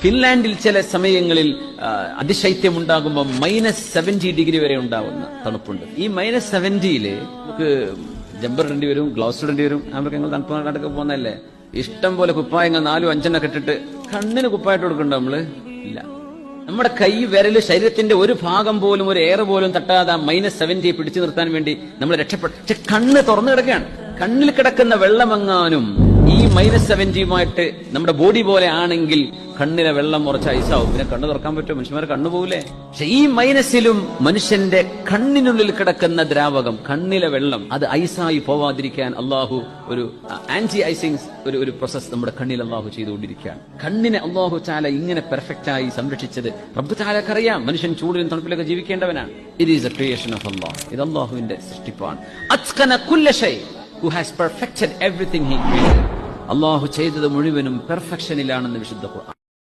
ഫിൻലാൻഡിൽ ചില സമയങ്ങളിൽ അതിശൈത്യം ഉണ്ടാകുമ്പോൾ -70 ഡിഗ്രി വരെ ഉണ്ടാവുന്ന തണുപ്പുണ്ട്. ഈ -70 നമുക്ക് ജമ്പർ ഇടേണ്ടി വരും, ഗ്ലൗസ് ഇടേണ്ടി വരും. ഞങ്ങൾ തണുപ്പ് നാടൊക്കെ പോകുന്നതല്ലേ, ഇഷ്ടം പോലെ കുപ്പായങ്ങൾ 4-5 ഇട്ടിട്ട് കണ്ണിന് കുപ്പായിട്ട് കൊടുക്കണ്ടോ നമ്മള്? ഇല്ല. നമ്മുടെ കൈ വിരല് ശരീരത്തിന്റെ ഒരു ഭാഗം പോലും, ഒരു എയർ പോലും തട്ടാതെ -70 പിടിച്ചു നിർത്താൻ വേണ്ടി നമ്മൾ രക്ഷപ്പെട്ടു. പക്ഷെ കണ്ണ് തുറന്നു കിടക്കുകയാണ്. കണ്ണിൽ കിടക്കുന്ന വെള്ളമെങ്ങാനും ഈ -70 നമ്മുടെ ബോഡി പോലെ ആണെങ്കിൽ കണ്ണിലെ വെള്ളം കുറച്ച് ഐസാവും. പിന്നെ കണ്ണ് തുറക്കാൻ പറ്റുമോ? മനുഷ്യന്മാരെ കണ്ണു പോകൂലേ? പക്ഷെ ഈ മൈനസിലും മനുഷ്യന്റെ കണ്ണിനുള്ളിൽ കിടക്കുന്ന ദ്രാവകം, കണ്ണിലെ വെള്ളം, അത് ഐസായി പോവാതിരിക്കാൻ അള്ളാഹു ഒരു ആന്റി ഐസിങ് ഒരു പ്രോസസ് നമ്മുടെ കണ്ണിൽ അള്ളാഹു ചെയ്തുകൊണ്ടിരിക്കുകയാണ്. കണ്ണിനെ അള്ളാഹു തആല ഇങ്ങനെ പെർഫെക്റ്റ് ആയി സംരക്ഷിച്ചത് റബ്ബ് തആലക്കറിയാം. മനുഷ്യൻ ചൂടിലും തണുപ്പിലൊക്കെ ജീവിക്കേണ്ടവനാണ്. It is a creation of Allah. ഇത് അള്ളാഹുവിന്റെ സൃഷ്ടിപ്പാണ്. അത്ഖന കുല്ല ഷൈ, who has perfected everything he created. Allah ചെയ്തത് മുഴുവനും പെർഫെക്ഷനിലാണെന്ന് വിശുദ്ധ ഖുർആൻ.